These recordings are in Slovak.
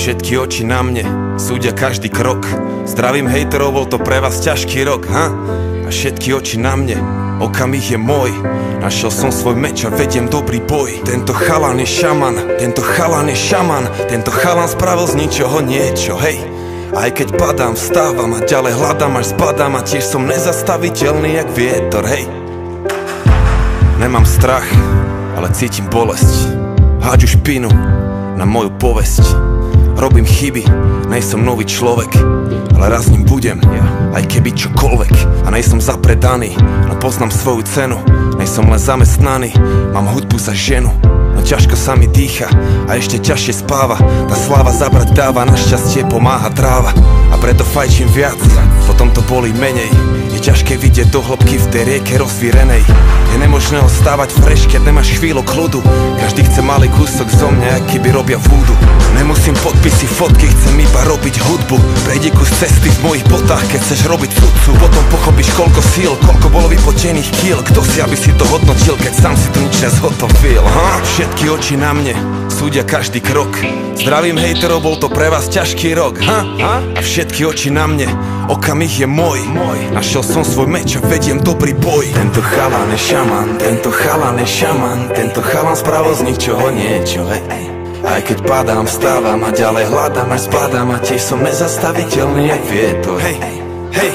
všetky oči na mne súdia každý krok. Zdravím hejterov, bol to pre vás ťažký rok, ha? A všetky oči na mne, okamih je môj. Našiel som svoj meč a vediem dobrý boj. Tento chalan je šaman, tento chalan je šaman. Tento chalan spravil z ničoho niečo, hej. Aj keď padám, vstávam a ďalej hľadám až zbadám. A tiež som nezastaviteľný jak vietor, hej. Nemám strach, ale cítim bolesť. Hádžu špinu na moju povesť. Robím chyby, nejsom nový človek, ale raz ním budem, aj keby čokoľvek. A nejsom zapredaný, no poznám svoju cenu. Nejsom len zamestnaný, mám hudbu za ženu. No ťažko sa mi dýcha a ešte ťažšie spáva. Tá sláva zabrať dáva, našťastie pomáha tráva. A preto fajčím viac, potom to bolí menej. Je ťažké vidieť do hĺbky v tej rieke rozvírenej. Je nemožné ostávať fresh, keď nemáš chvíľu kľudu. Každý chce malý kúsok zo mňa, aký by robia vúdu. Nemusím podpisy, fotky, chcem iba robiť hudbu. Prejdi kus cesty v mojich botách, keď chceš robiť sudcu. Potom pochopíš koľko síl, koľko bolo vypotených kíl. Kto si, aby si to hodnotil, keď sám si to nič nezhotovil, ha? Všetky oči na mne súdia každý krok. Zdravím hejterov, bol to pre vás ťažký rok, ha? A všetky oči na mne, okamih je môj. Našiel som svoj meč a vediem dobrý boj. Tento chalan je šaman, tento chalan je šaman. Tento chalan spravil z ničoho niečo, hej. Aj keď padám, vstávam a ďalej hľadám až zbadám. A tiež som nezastaviteľný jak vietor, hej, hej.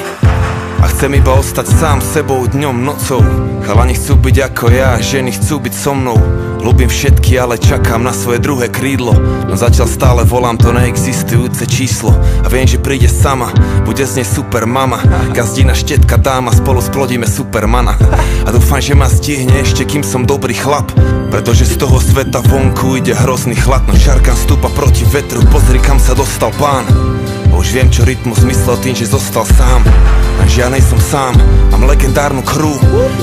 A chcem iba ostať sám sebou dňom, nocou. Chalani chcú byť ako ja, ženy chcú byť so mnou. Ľúbim všetky, ale čakám na svoje druhé krídlo. No zatiaľ stále volám to neexistujúce číslo. A viem, že príde sama, bude z nej super mama. Gazdina, štetka, dáma, spolu splodíme supermana. A dúfam, že ma stihne ešte, kým som dobrý chlap. Pretože z toho sveta vonku ide hrozný chlad. No šarkan stúpa proti vetru, pozri kam sa dostal pán. A už viem, čo rytmus myslel tým, že zostal sám. Lenže ja nejsom sám, mám legendárnu crew.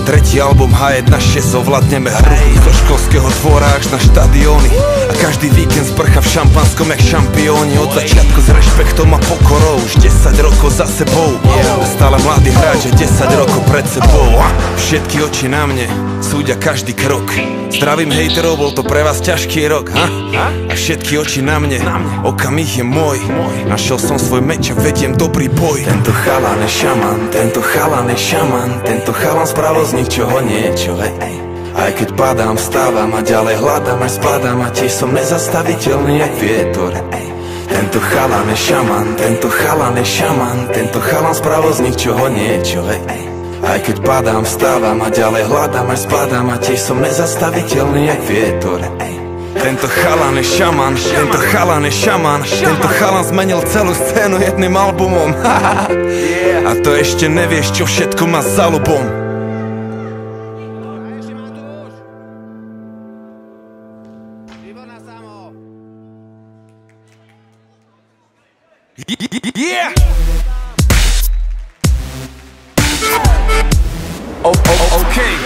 Tretí album H1.6, ovládneme hru. Zo školského dvora až na štadióny. A každý víkend zbrcha v šampanskom jak šampióni. Od začiatku s rešpektom a pokorou, už 10 rokov za sebou. Stále mladý hráč, 10 rokov pred sebou. Všetky oči na mne súdia každý krok. Zdravím hejterov, bol to pre vás ťažký rok, ha? A všetky oči na mne, okamih je môj. Našiel som svoj meč a vediem dobrý boj. Tento chalan je šaman, tento chalan je šaman. Tento chalan spravil z ničoho niečo, hej. Aj keď padám, vstávam a ďalej hľadám až zbadám. A tiež som nezastaviteľný jak vietor. Tento chalan je šaman, tento chalan je šaman. Tento chalan spravil z ničoho niečo, hej. Aj keď padám, vstávam a ďalej hľadám až zbadám. A tiež som nezastaviteľný jak vietor. Tento chalan je šaman, tento chalan je šaman. Tento chalan zmenil celú scénu jedným albumom. A to ešte nevieš, čo všetko má za ľubom. Yeah! Okay.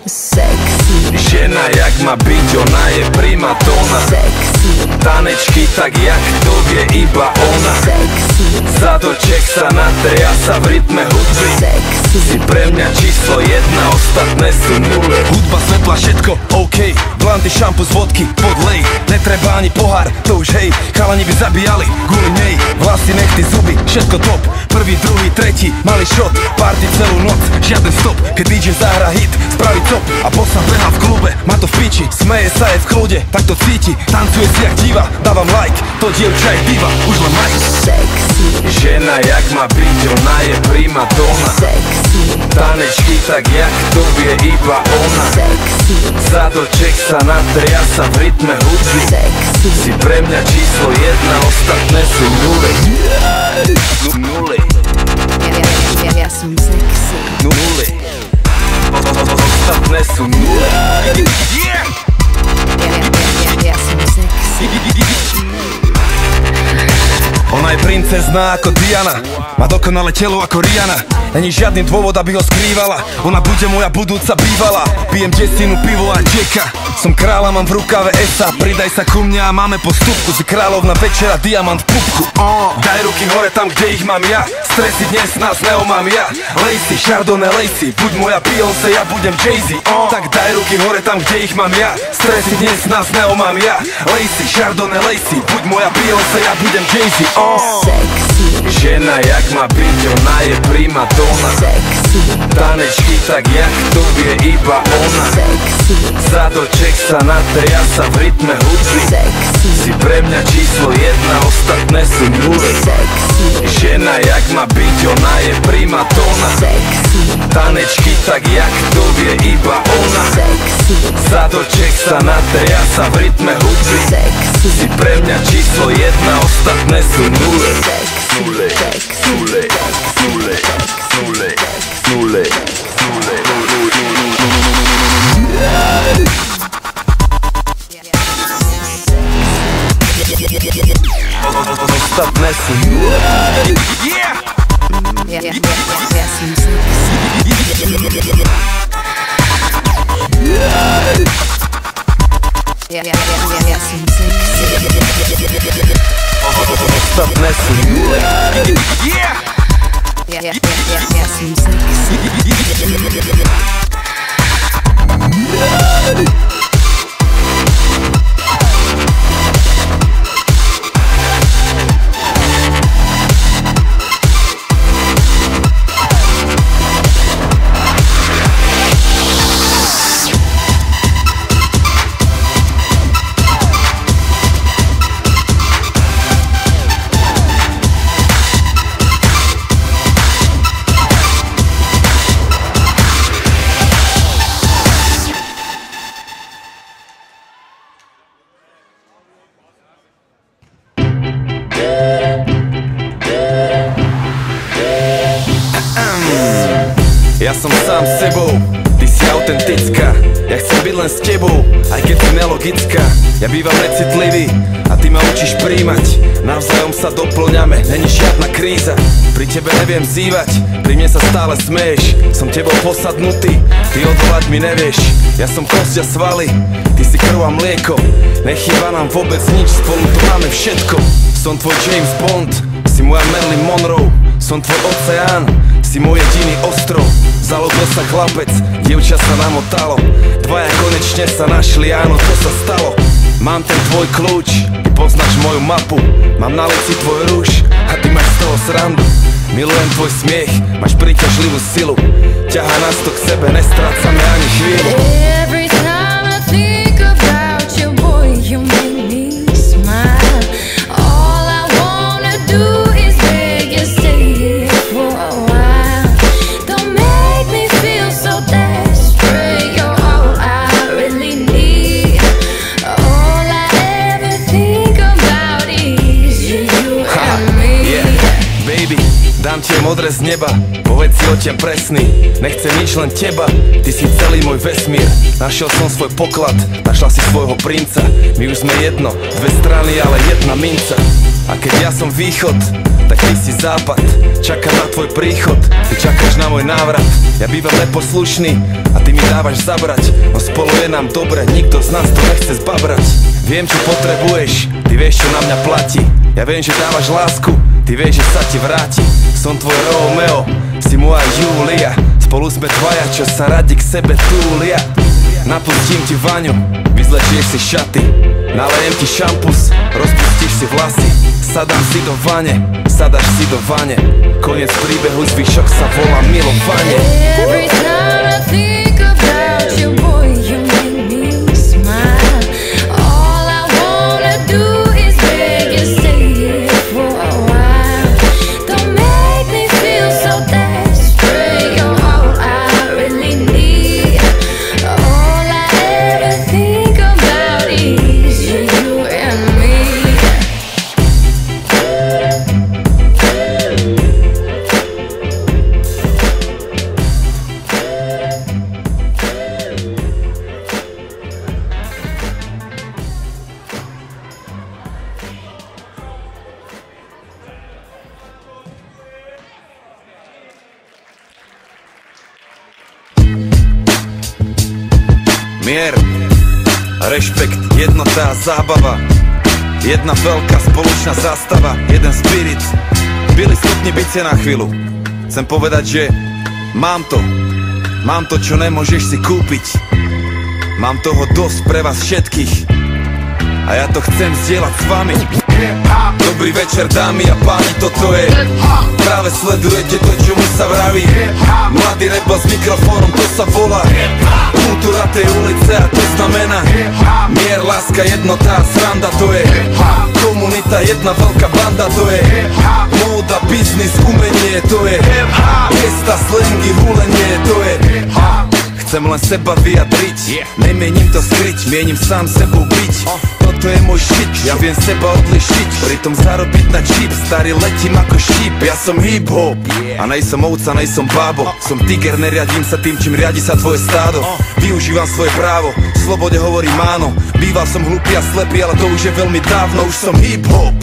Sexy. Žena jak má byť, ona je primadona. Sexy. Tanečky tak jak to vie iba ona. Sexy. Zadoček sa natria sa v rytme hudby. Sexy. Si pre mňa číslo 1, ostatné sú nule. Hudba, svetla, všetko OK. Blanty, šampus, vodky, podlej. Netreba ani pohár, to už hej. Chalani by zabíjali kvôli nej. Vlasy, nechty, zuby, všetko top. Prvý, druhý, tretí, malý shot. Party celú noc, žiaden stop. Keď DJ zahra hit, spraví cop. A bossa beha v klube, má to v piči. Smeje sa, je v kľude, tak to cíti. Tancuje si jak diva, dávam like. To dievča je diva, už len like. Sexy. Žena jak má byť, ona je primadona. Sexy. Tanečky tak jak to vie iba ona. Sexy. Zadoček sa natria sa v rytme hudby. Sexy. Si pre mňa číslo 1, ostatné sú nule. Nule. Ja som sexy. Nule. Ostatné sú nule. Ja som sexy. Ona je princezná ako Diana, má dokonalé telo ako Rihanna. není žiadny dôvod, aby ho skrývala. Ona bude moja budúca bývala. Pijem desinu, pivo a Jacka. Som kráľ a mám v rukave esa. Pridaj sa ku mne a máme postupku. Si kráľovna večera, diamant v pupku. Daj ruky hore tam, kde ich mám ja. Stresy dnes nás neomám ja. Lacey, Chardonnay, Lacey. Buď moja Beyoncé, ja budem Jay-Z. Tak daj ruky hore tam, kde ich mám ja. Stresy dnes nás neomám ja. Lacey, Chardonnay, Lacey. Buď moja Beyoncé, ja budem Jay-Z. Žena jak má byť, ona je prima donna. Tanečky tak jak to vie iba ona. Zadoček sa na tej, ja sa v rytme hudby. Si pre mňa číslo 1, ostatné sú nule. Žena jak má byť, ona je prima donna. Tanečky tak jak to vie iba ona. Zadoček sa na tej, ja sa v rytme hudby. Si pre mňa číslo 1, ostatné sú nule. Nule, nule, nule, nule, nule, nule. Ostatné sú nule. Ja som sexy. Ja som sexy. Ostatné sú nule. Ja som sexy. Ja som sám sebou, ty si autentická. Ja chcem byť len s tebou, aj keď si nelogická. Ja bývam necitlivý a ty ma učíš príjmať. Navzájom sa doplňame, není žiadna kríza. Pri tebe neviem zývať, pri mne sa stále smeješ. Som tebou posadnutý, ty odvolať mi nevieš. Ja som kosť a svaly, ty si krv a mlieko. Nechýba nám vôbec nič, spolu tu máme všetko. Som tvoj James Bond, si moja Marilyn Monroe. Som tvoj oceán, si môj jediný ostrov. Zalúbil sa chlapec, dievča sa namotalo. Dvaja konečne sa našli, áno, to sa stalo. Mám ten tvoj kľúč, ty poznáš moju mapu. Mám na lici tvoj rúž a ty máš z toho srandu. Milujem tvoj smiech, máš príťažlivú silu. Ťahá nás to k sebe, nestrácame ani chvíľu. Every time I think about you, boy, you make me smile. All I wanna do is beg you, stay here for a while. Don't make me feel so desperate. You're all I really need. All I ever think about is you and me. Yeah, baby, dám ti modré z neba, povedz si oteľ presný. Nechcem nič, len teba, ty si celý môj vesmír. Našiel som svoj poklad, našla si svojho princa. My už sme jedno, dve strany, ale jedna minca. A keď ja som východ, tak ty si západ. Čakám na tvoj príchod, ty čakáš na môj návrat. Ja bývam neposlušný a ty mi dávaš zabrať. No spolu je nám dobre, nikto z nás to nechce zbabrať. Viem, čo potrebuješ, ty vieš, čo na mňa platí. Ja viem, že dávaš lásku, ty vieš, že sa ti vráti. Som tvoj Romeo, si moja Julia. Spolu sme dvaja, čo sa radi k sebe túlia. Napustím ti vaňu, vyzlečieš si šaty. Nalejem ti šampus, rozpustíš si vlasy. Sadám si do vane, sadáš si do vane. Koniec príbehu, zvyšok sa volá milovanie. Every time I think about you, boy, you make me smile. All I wanna do is beg you, stay here for a while. Don't make me feel so desperate. You're all I really need. All I ever think about is you and me. mier, rešpekt, jednota a zábava. Jedna veľká spoločná zástava, jeden spirit. Byli schopni byť sa na chvíľu. Chcem povedať, že mám to, čo nemôžeš si kúpiť. Mám toho dosť pre vás všetkých a ja to chcem zdieľať s vami. Dobrý večer, dámy a páni, toto je práve sledujete to, čo mu sa vraví. Mladý rebel s mikrofónom, to sa volá kultúra tej ulice a to znamená mier, láska, jednota a sranda. To je komunita, jedna veľká banda. To je móda, biznis, umenie. To je gesta, slangy, hulenie. To je chcem len seba vyjadriť, nemienim to skryť, mienim sám sebou byť. Toto je môj shit, ja viem seba odlišiť, pritom zarobiť na čip. Starý letím ako šíp, ja som hip-hop a nejsom ovca, nejsom bábo. Som tiger, neriadím sa tým, čím riadi sa tvoje stádo. Využívam svoje právo, v slobode hovorím áno. Býval som hlupý a slepý, ale to už je veľmi dávno. Už som hip-hop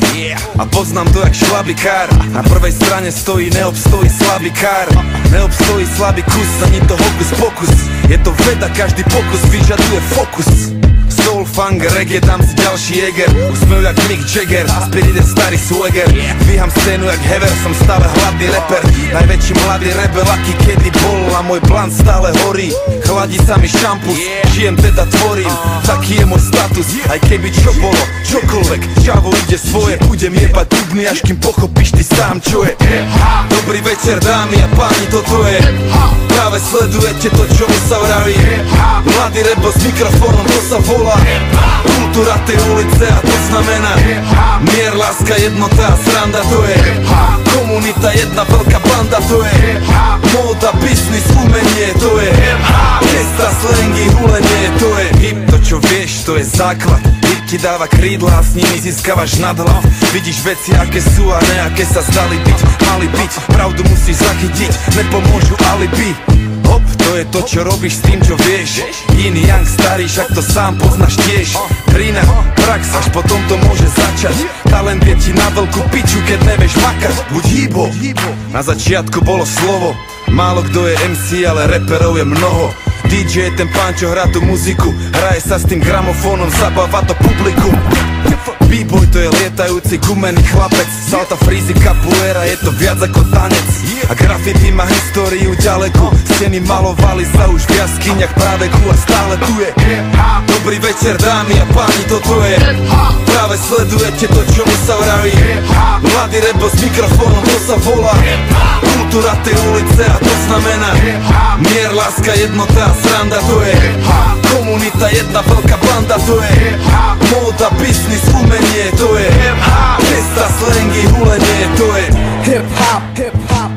a poznám to jak šlabikár. Na prvej strane stojí, neobstojí slabý kár. Neobstojí slabý kus, ani to hokus pokus. Je to veda, každý pokus vyžaduje fokus. Soul, funk, reggae, dám si ďalší Jäger. Usmev jak Mick Jagger, spirit je starý swagger. Dvíham scénu jak Hever, som stále hladný rapper. Najväčší mladý rebel, aký kedy bol. A môj blunt stále horí, chladí sa mi šampus. Žijem teda tvorím, taký je môj status. Aj keby čo bolo, čokoľvek, čavo ide svoje. Budem jebať dubny, až kým pochopíš ty sám, čo je. Dobrý večer, dámy a páni, toto je práve sledujete to, čo mu sa vraví. Mladý rebel s mikrofónom, to sa volá kultúra tej ulice a to znamená mier, láska, jednota a sranda. To je komunita, jedna veľká banda. To je móda, biznis, umenie. To je gesta, slangy, hulenie. To je hip, to čo vieš, to je základ. Hip ti dáva krídla a s nimi získavaš nadhľad. Vidíš veci, aké sú a ne aké sa zdali byť. Mali byť, pravdu musíš zachytiť, nepomôžu alibi. Hop, to je to, čo robíš s tým, čo vieš. Yin, yang, starý, však to sám poznáš tiež. Drina, prax, až potom to môže začať. Talent je ti na veľkú piču, keď nevieš makať. Buď hýbo. Na začiatku bolo slovo, málo kto je MC, ale reperov je mnoho. DJ je ten pán, čo hrá tú muziku, hraje sa s tým gramofónom, zabáva to publikum. B-boy to je lietajúci gumený chlapec, salta, freezy, capoeira, je to viac ako tanec. A graffiti má históriu ďalekú, steny malovali sa už v jaskyniach práveku a stále tu je. Dobrý večer, dámy a páni, toto je práve sledujete to, čo mu sa vraví. Mladý rebel s mikrofónom, to sa volá kultúra tej ulice a to znamená mier, láska, jednota a sranda. To je komunita, jedna veľká banda. To je móda, biznis, umenie. To je gesta, slangy, hulenie. To je hip-hop, hip-hop.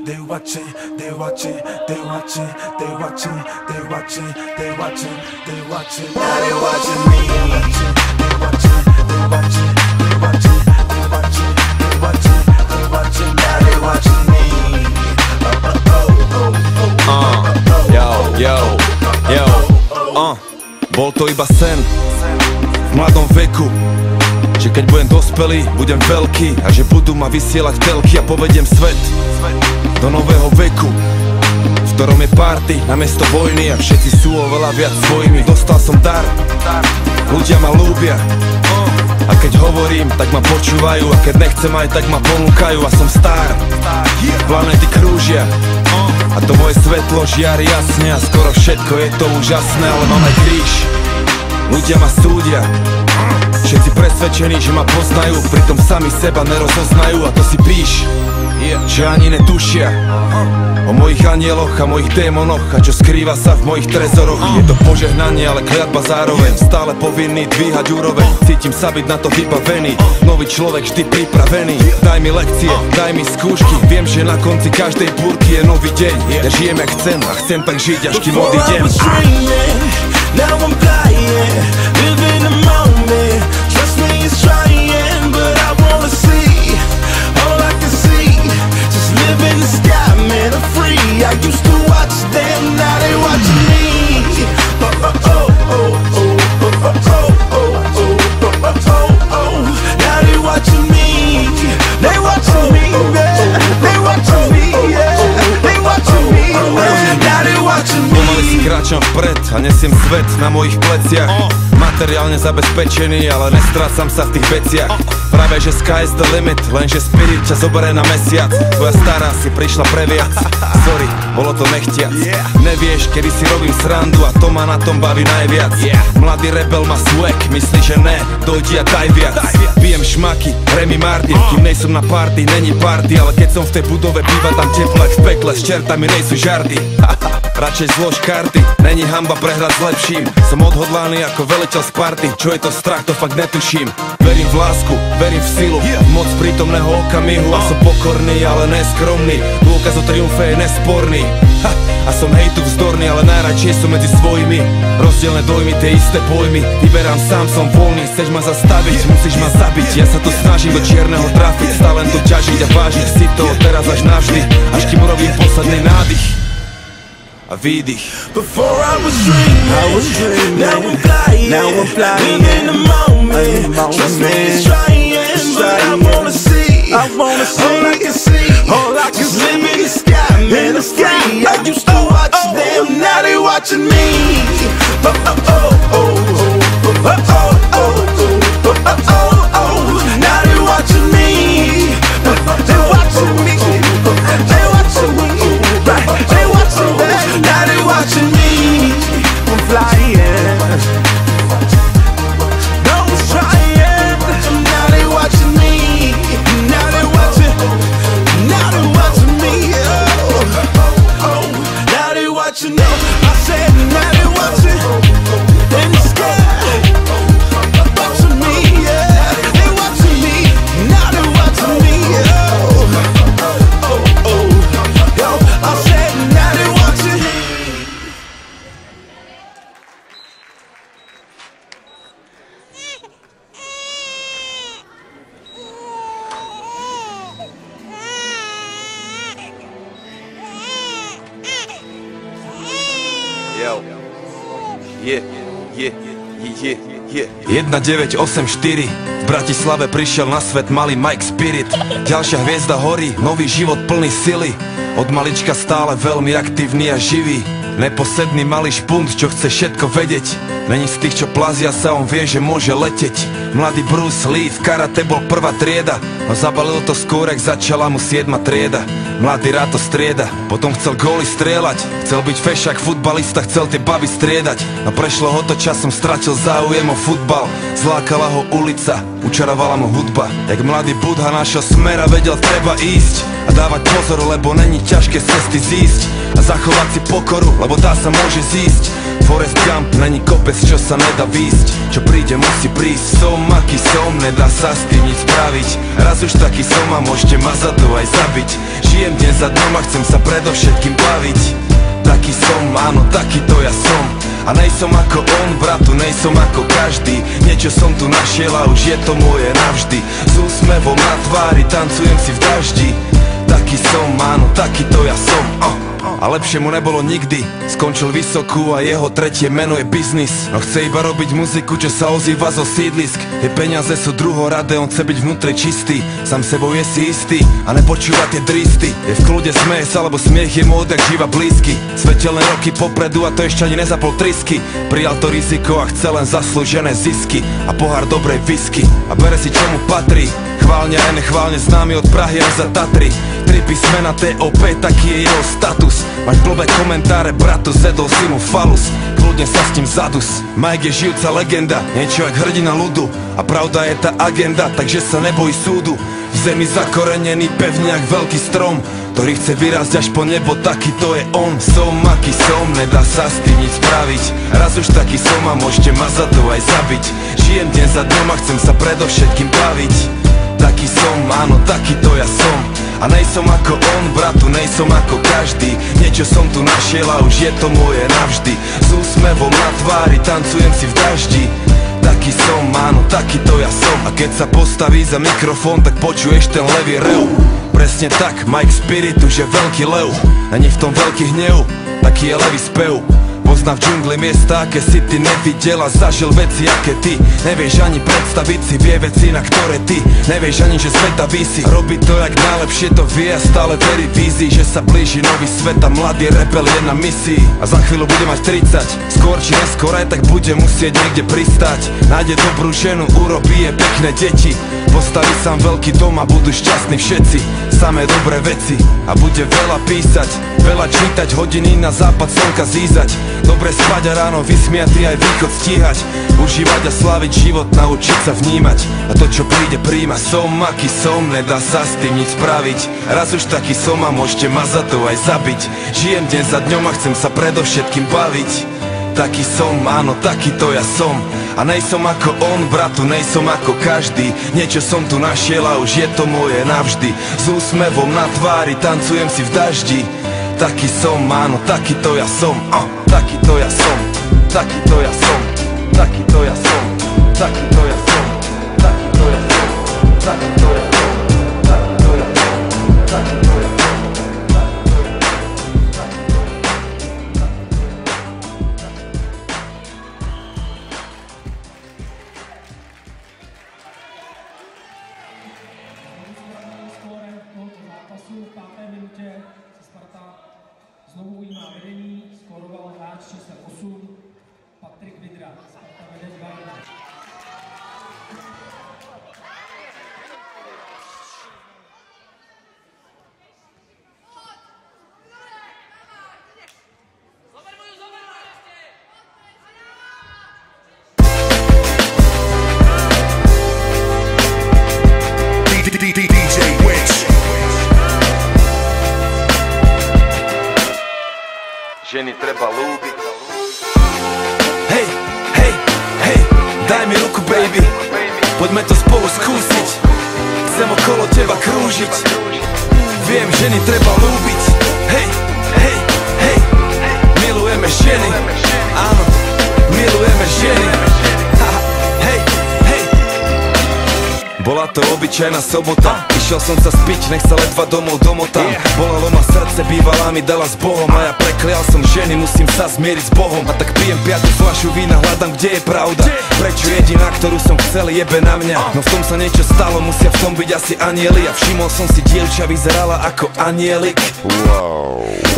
They watching, they watching, they watching, they watching, they watching, they watching, they watching. Now they watching me. They watching, they watching, they watching, they watching, they watching, they watching. Now they watching me. Bol to iba sen v mladom veku, že keď budem dospelý, budem veľký a že budú ma vysielať telky a povediem svet do nového veku, v ktorom je party namiesto vojny a všetci sú oveľa viac svojimi. Dostal som dar, ľudia ma ľúbia a keď hovorím, tak ma počúvajú a keď nechcem aj, tak ma ponúkajú a som star. Planety krúžia a to moje svetlo žiari jasne a skoro všetko je to úžasné, ale mám aj kríž. Ľudia ma súdia Všetci presvedčení, že ma poznajú, pritom sami seba nerozoznajú. A to si píš, že ani netušia o mojich anieloch a mojich démonoch a čo skrýva sa v mojich trezoroch. Je to požehnanie, ale kliatba zároveň. Stále povinný dvíhať úroveň, cítim sa byť na to vybavený. Nový človek vždy pripravený. Daj mi lekcie, daj mi skúšky. Viem, že na konci každej búrky je nový deň. Ja žijem jak chcem a chcem tak žiť, až kým odídem. Now I'm flying, living the moment. Trust me, it's trying, but I wanna see all I can see. Just live in the sky, man, I'm free. I used to watch them, now they watching me. Oh, oh, oh, oh, oh, oh, oh, oh, oh, oh. Now they watching me. They watching me, man. They watching me, yeah. They watching me, man. Now they watching me. Pomaly si kráčam vpred a nesiem svet na mojich pleciach. Materiálne zabezpečený, ale nestrácam sa v tých veciach. Práve že sky is the limit, lenže spirit ťa zoberie na mesiac. Tvoja stará si prišla previac. Sorry, bolo to nechtiac. Nevieš, kedy si robím srandu a to ma na tom baví najviac. Mladý rebel má swag, myslí, že ne, dojdi a daj viac. Pijem šmaky, Remy Martin, kým nejsom na party, není party. Ale keď som v tej budove, býva tam teplo jak v pekle, s čertami nejsú žarty. Radšej zlož karty, není hanba prehrať s lepším. Som odhodlaný ako veliteľ Sparty. Čo je to strach, to fakt netuším. Verím v lásku, verím v silu, moc prítomného okamihu. A som pokorný, ale neskromný. Dôkaz o triumfe je nesporný. A som hejtu vzdorný, ale najradšej som medzi svojimi. Rozdielne dojmy, tie isté pojmy. Vyberám sám, som voľný, chceš ma zastaviť, musíš ma zabiť. Ja sa tu snažím do čierneho trafiť, z talentu ťažiť a vážiť si to teraz až navždy. Až kým urobím posledný nádych a výdych. Before I was dreaming, now I'm flying, live in the moment. Trust me, it's trying, but I wanna see all I can see, just live in the sky, man, I'm free. I used to watch them, now they watching me. Oh, oh, oh, oh, oh, oh, oh, oh, oh, oh, oh. Now they watching me. They watching me. They watching me. They watching me. Now they watching me. I'm flying. No one's trying. Now they watching me. Now they watching. Now they watching me. Oh, oh. Now they watching me. I said now they watching. In the sky. Watching me. Yeah. They watching me. Now they watching me. Oh, oh, oh. Yo, I said now they watching. Yo. Yeah, yeah, yeah, yeah. 1984 v Bratislave prišiel na svet malý Mike Spirit. Ďalšia hviezda horí, nový život plný sily. Od malička stále veľmi aktívny a živý. Neposedný malý špunt, čo chce všetko vedieť. Není z tých, čo plazia sa, on vie, že môže leteť. Mladý Bruce Lee v karate bol prvá trieda, no zabalil to skôr, jak začala mu 7. trieda. Mladý rád to strieda, potom chcel góly strieľať. Chcel byť fešák futbalista, chcel tie baby striedať. No prešlo ho to časom, stratil záujem o futbal. Zlákala ho ulica, učarovala mu hudba. Jak mladý Budha našiel smer a vedel, treba ísť a dávať pozor, lebo není ťažké z cesty zísť. A zachovať si pokoru, lebo tá sa môže zísť. Forrest Gump není kopec, čo sa nedá výsť. Čo príde, musí prísť. Som aký som, nedá sa s tým nič spraviť. Raz už taký som a môžete ma za to aj zabiť. Žijem dnes za dnom a chcem sa predovšetkým baviť. Taký som, áno, takýto ja som. A nejsom ako on, bratu, nejsom ako každý. Niečo som tu našiel a už je to moje navždy. S úsmevom na tvári, tancujem si v daždi. Taký som, áno, takýto ja som. A lepšie mu nebolo nikdy. Skončil vysokú a jeho tretie meno je biznis. No chce iba robiť muziku, čo sa ozýva zo sídlisk. Tie peniaze sú druhoradé, on chce byť vnútri čistý. Sám sebou je si istý a nepočúva tie dristy. Je v kľude, smeje sa, lebo smiech je mu odjak živa blízky. Svetelné roky popredu a to ešte ani nezapol trisky. Prijal to riziko a chce len zaslúžené zisky a pohár dobrej whisky. A bere si čo mu patrí. Chválne aj nechválne známy od Prahy až za Tatry. 3 písmena TOP, taký je jeho status. Máš blbé komentáre, bratu, zedol si mu falus. kľudne sa s ním zadus. Mike je žijúca legenda, niečo jak hrdina ľudu. A pravda je tá agenda, takže sa neboj súdu. V zemi zakorenený pevne jak veľký strom, ktorý chce vyrásť až po nebo, taký to je on. Som aký som, nedá sa s tým nič spraviť. Raz už taký som a môžete ma za to aj zabiť. Žijem deň za dňom a chcem sa predovšetkým baviť. Taký som, áno, taký to ja som. A nejsom ako on, bratu, nejsom ako každý. Niečo som tu našiel a už je to moje navždy. S úsmevom na tvári tancujem si v daždi. Taký som, áno, taký to ja som. A keď sa postaví za mikrofón, tak počuješ ten levý rev. Presne tak, Mike Spirit už je veľký lev. Není v tom veľký hnev, taký je levý spev. Pozná v džungli miesta, aké si ty nevidel a zažil veci, aké ty nevieš ani predstaviť si. Vie veci, na ktoré ty nevieš ani, že sveta visí. Robí to jak najlepšie to vie a stále verí vízii, že sa blíži nový svet a mladý rebel je na misii. A za chvíľu bude mať 30, skôr či neskôr aj tak bude musieť niekde pristať. Nájde dobrú ženu, urobí je pekné deti, postaví sám veľký dom a budú šťastní všetci. Samé dobré veci a bude veľa písať, veľa čítať, hodiny na západ slnka zízať. Dobre spať a ráno vysmiatý aj východ stíhať. Užívať a sláviť život, naučiť sa vnímať. A to čo príde príjma. Som aký som, nedá sa s tým nič spraviť. Raz už taký som a môžete ma za to aj zabiť. Žijem deň za dňom a chcem sa predovšetkým baviť. Taký som, áno, taký to ja som. A nejsom ako on, bratu, nejsom ako každý. Niečo som tu našiel a už je to moje navždy. S úsmevom na tvári tancujem si v daždi. Taký som, áno, taký to ja som. Taký to ja som, taký to ja som, taký to ja som, taký to ja som, taký to ja som, taký to ja som, taký to ja som, taký to ja som. V 5. minutě se Sparta znovu ujímá vedení, skóroval hráč číslo 8, Patrik Vidra. Sparta vede 2-1. Ženy treba ľúbiť. Hej, hej, hej, daj mi ruku, baby. Poďme to spolu skúsiť. Chcem okolo teba krúžiť. Viem, ženy treba ľúbiť. Hej, hej, hej, milujeme ženy. Áno, milujeme ženy. Hej, hej. Bola to obyčajná sobota. Išiel som sa spiť, nech sa ledva domov domotám. Bolelo ma srdce, bývalá mi dala s Bohom. A ja preklial som ženy, musím sa zmieriť s Bohom. A tak pijem 5. fľašu vína, hľadám, kde je pravda. Prečo jediná, ktorú som chcel, jebe na mňa. No v tom sa niečo stalo, musia v tom byť asi anieli. A všimol som si, dievča vyzerala ako anielik.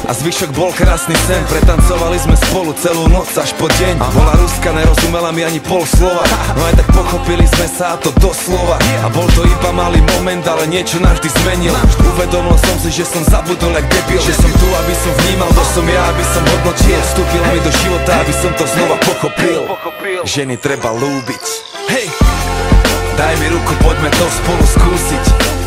A zvyšok bol krásny sen, pretancovali sme spolu celú noc až po deň. Bola Ruska, nerozumela mi ani pol slova. No aj tak pochopili sme sa, a to doslova. A bol to iba malý moment, ale niečo navždy zmenil. Uvedomil som si, že som zabudol jak debil. Že som tu, aby som vnímal, to som ja, aby som hodnotil. Vstúpil mi do života, aby som to znova pochopil. Ženy treba ľúbiť. Hej, daj mi ruku, poďme to spolu skúsiť.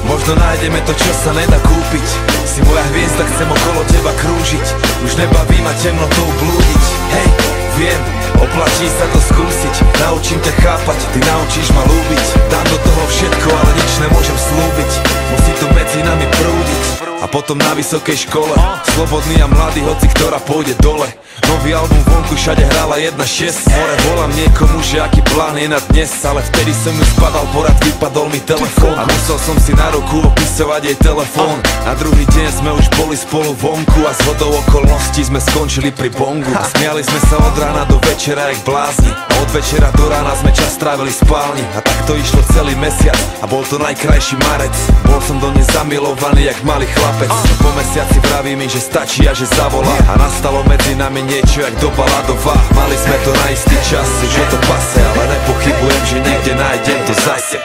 Možno nájdeme to, čo sa nedá kúpiť. Si moja hviezda, chcem okolo teba krúžiť. Už nebaví ma temnotou blúdiť. Hej, viem, oplatí sa to skúsiť. Naučím ťa chápať, ty naučíš ma ľúbiť. Dám do toho všetko, ale nič nemôžem slúbiť. Musí to medzi nami prúdiť. A potom na vysokej škole, slobodný a mladý, hoci ktorá pôjde dole. Nový album vonku, všade hrála 1.6. More volám niekomu, že aký plán je na dnes. Ale vtedy som ju spadal, porad vypadol mi telefón. A musel som si na ruku opisovať jej telefón. Na druhý deň sme už boli spolu vonku a zhodou okolností sme skončili pri bongu. Smiali sme sa od rána do večera jak blázni. A od večera do rána sme čas strávili v spálni. A tak to išlo celý mesiac a bol to najkrajší marec. Bol som do nej zamilovaný jak malý chlapec. Po mesiaci vraví mi, že stačí a že zavolá. A nastalo medzi nami niečo jak doba ľadová. Mali sme to na istý čas, už je to pase. Ale nepochybujem, že niekde nájdem to zase.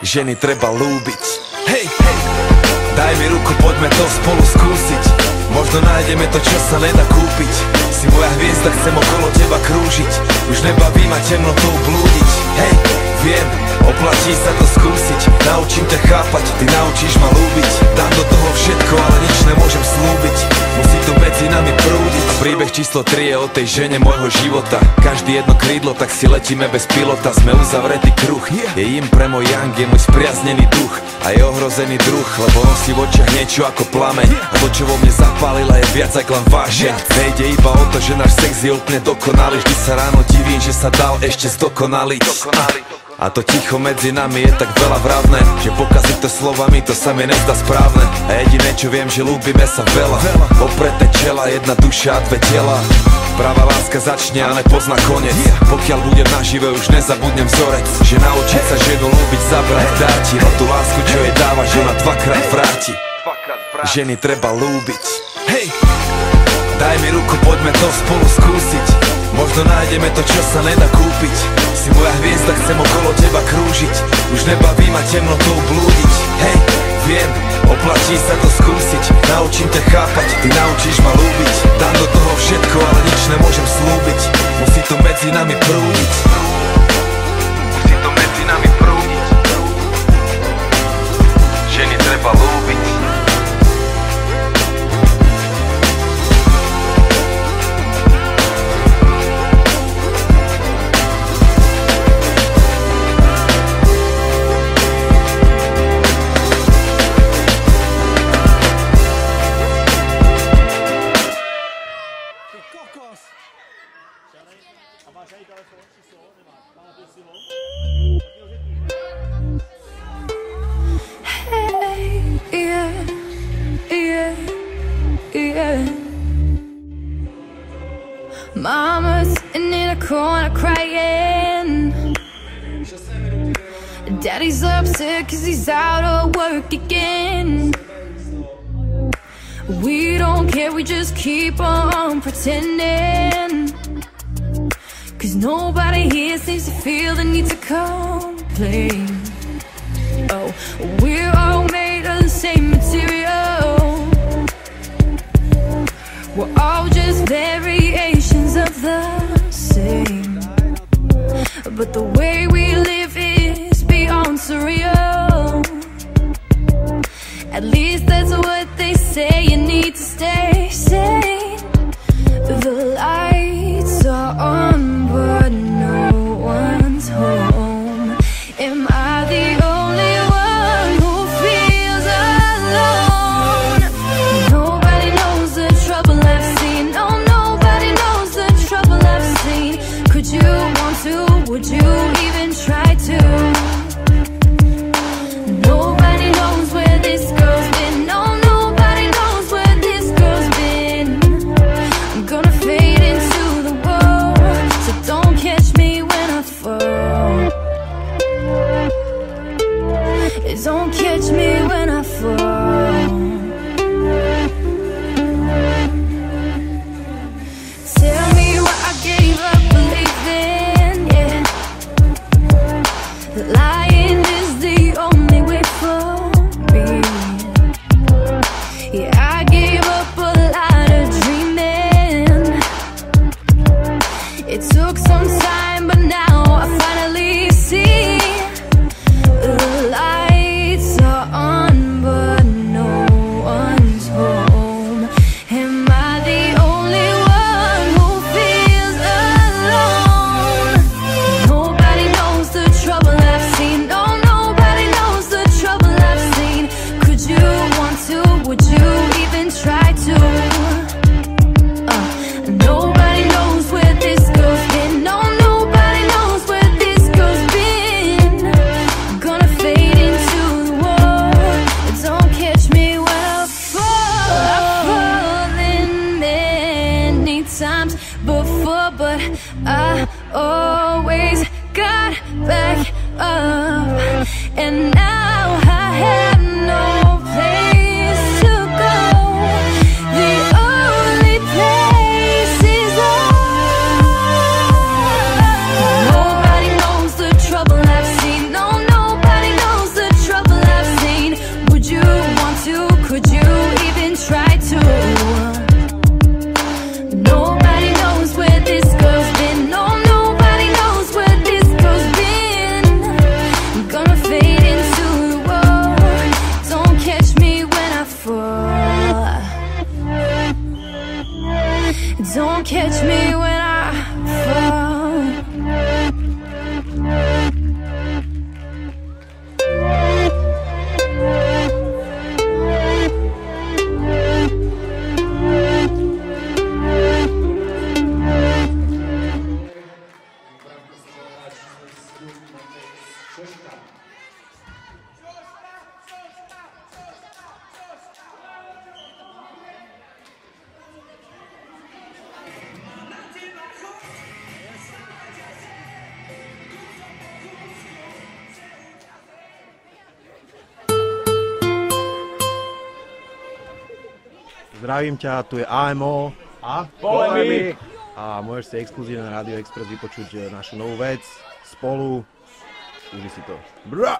Ženy treba ľúbiť. Hej, hej, daj mi ruku, poďme to spolu skúsiť. Možno nájdeme to, čo sa nedá kúpiť. Si moja hviezda, chcem okolo teba krúžiť. Už nebaví ma temnotou blúdiť. Hej, viem, oplatí sa to skúsiť. Naučím ťa chápať, ty naučíš ma ľúbiť. Dám do toho všetko, ale nič nemôžem slúbiť. Musí to medzi nami prúdiť. Príbeh číslo 3 je o tej žene môjho života. Každý jedno krídlo, tak si letíme bez pilota. Sme uzavretý kruh, je im pre môj yang, je môj spriaznený duch. A je ohrozený druh, lebo nosí v očiach niečo ako plameň. A to, čo vo mne zapálila, je viac ako len vášeň. Nejde iba o to, že náš sex je úplne dokonalý. Vždy sa ráno divím, že sa dal ešte zdokonaliť. A to ticho medzi nami je tak veľa vravné, že pokaziť to slovami, to sa mi nezdá správne. A jediné, čo viem, že ľúbime sa veľa. Opreté čela, jedna duša a dve tela. Pravá láska začne a nepozná koniec. Pokiaľ budem nažive, už nezabudnem vzorec, že naučiť sa ženu ľúbiť zabrať dáti. No tú lásku, čo jej dáva, žena dvakrát vráti. Ženy treba ľúbiť. Hej! Daj mi ruku, poďme to spolu skúsiť. Možno nájdeme to, čo sa nedá kúpiť. Si moja hviezda, chcem okolo teba krúžiť. Už nebaví ma temnotou blúdiť. Hej, viem, oplatí sa to skúsiť. Naučím ťa chápať, ty naučíš ma ľúbiť. Dám do toho všetko, ale nič nemôžem slúbiť. Musí to medzi nami prúdiť. Musí to medzi nami prúdiť. Ženy treba ľúbiť. Mama's sitting in a corner crying. Daddy's upset 'cause he's out of work again. We don't care, we just keep on pretending. 'Cause nobody here seems to feel the need to complain. Oh, we're all made of the same material. We're all just variations of the same. But the way we live is beyond surreal. At least that's what they say, you need to stay sane. The lights are on, but no one's home. Am I the only one who feels alone? Nobody knows the trouble I've seen. No, nobody knows the trouble I've seen. Could you want to? Would you even try to? Nobody knows where this girl's been. No, nobody knows where this girl's been. I'm gonna fade into the wall, so don't catch me when I fall. Don't catch me when I fall. Tell me what I gave up believing, yeah. That lying is the only way for me. Yeah, I gave up a lot of dreaming. It took some time, but now I finally see. The lights are on, but no one's home. Am I the only one who feels alone? Nobody knows the trouble I've seen. No, nobody knows the trouble I've seen. Could you want to? Would you even try to? Nobody knows where this girl's been. No, nobody knows where this girl's been. I'm gonna fade into the wall. Don't catch me when I fall. I've fallen many times before, but I always got back up. And now I have no place to go. The only place is on. Nobody knows the trouble I've seen. No, nobody knows the trouble I've seen. Would you want to? Could you even try to? Zdravím ťa, tu je AMO a Polemik. A môžeš si exkluzívne na Radio Express vypočuť našu novú vec Spolu. Užij si to. Bra!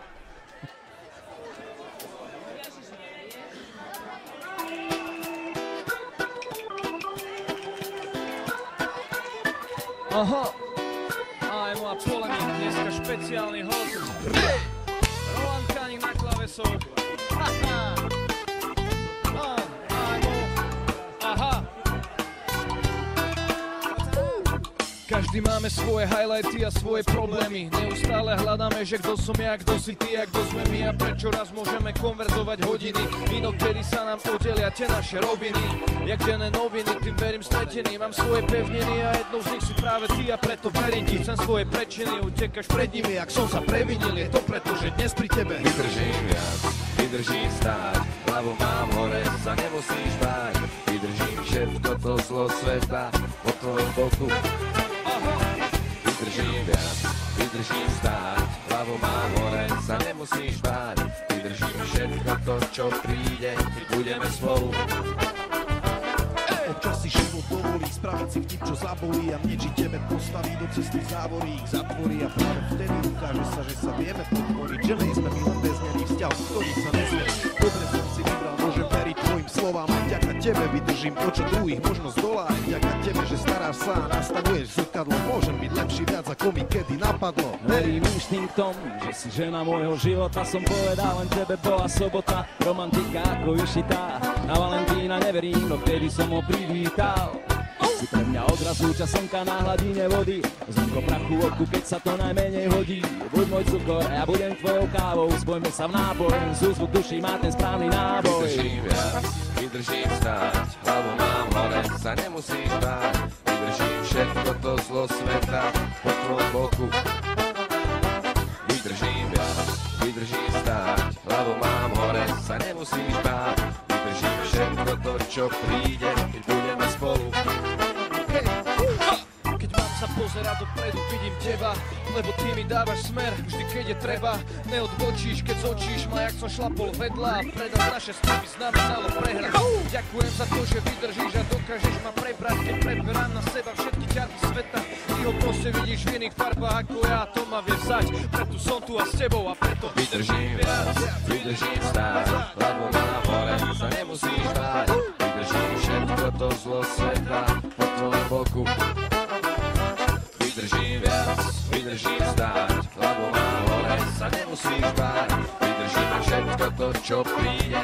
Aha, AMO a Polemik, dneska špeciálny host. Roland Kaník na klavesoch. Každý máme svoje highlighty a svoje problémy. Neustále hľadáme, že kto som ja, kto si ty a kto sme my a prečo raz môžeme konverzovať hodiny. Inokedy sa nám podelia tie naše robiny. Jak denné noviny, tým verím stretený. Mám svoje pevniny a jednou z nich si práve ty a preto verím ti. Chcem svoje prečiny, utekáš pred nimi, ak som sa previnil. Je to preto, že dnes pri tebe vydržím viac, vydržím stáť, hlavu mám hore, sa nemusíš báť. Vydržím všetko to zlo sveta po tvojom boku. Vydržím viac, vydržím stáť, hlavu mám hore, sa nemusíš báť. Vydržím všetko to, čo príde, keď budeme spolu. Občas si život dovolí spraviť si vtip, čo zabolí a mne či tebe postaví do cesty závorí, ich zatvorí a práve vtedy ukáže sa, že sa vieme podporiť, že nejsme my len beznený vzťah, z ktorých sa nesmie. Dobre som si vybral, môžem veriť tvojim slovám, aj vďaka tebe vydržím to, čo druhých možno zdolá, aj vďaka tebe, že staráš sa a nastavuješ zrkadlo, môžem byť lepší viac, ako mi kedy napadlo. Verím inštinktom, že si žena môjho života, som povedal, len tebe bola sobota, romantika ako vyšitá, na Valentína neverím, no vtedy som ho privítal. Si pre mňa odrazu čas slnka na hladine vody, zrnko prachu oku, keď sa to najmenej hodí. Buď môj cukor a ja budem tvojou kávou, spojme sa v náboj, súzvuk duší má ten správny náboj. Vydržím viac, vydržím stáť, hlavu mám hore, sa nemusíš báť. Vydržím všetko to zlo sveta po tvojom boku. Vydržím viac, vydržím stáť, hlavu mám hore, sa nemusíš báť. Vydržím všetko to, čo príde, keď budeme spolu. Keď mám sa pozerať dopredu, vidím teba, lebo ty mi dávaš smer, vždy keď je treba. Neodbočíš, keď zočíš ma, jak som šlapol vedľa a predať naše stopy znamenalo prehrať. Ďakujem za to, že vydržíš a dokážeš ma prebrať, keď preberám na seba všetky ťarky sveta. Ty ho proste vidíš v iných farbách ako ja, to ma vie vzať, preto som tu a s tebou a preto vydržím viac, vydržím stáť, hlavu mám hore, sa nemusíš báť. Vydržím všetko to zlo sveta po tvojom boku. Vydržím viac, vydržím stáť, hlavu mám hore, sa nemusíš báť. Vydržíme všetko to, čo príde,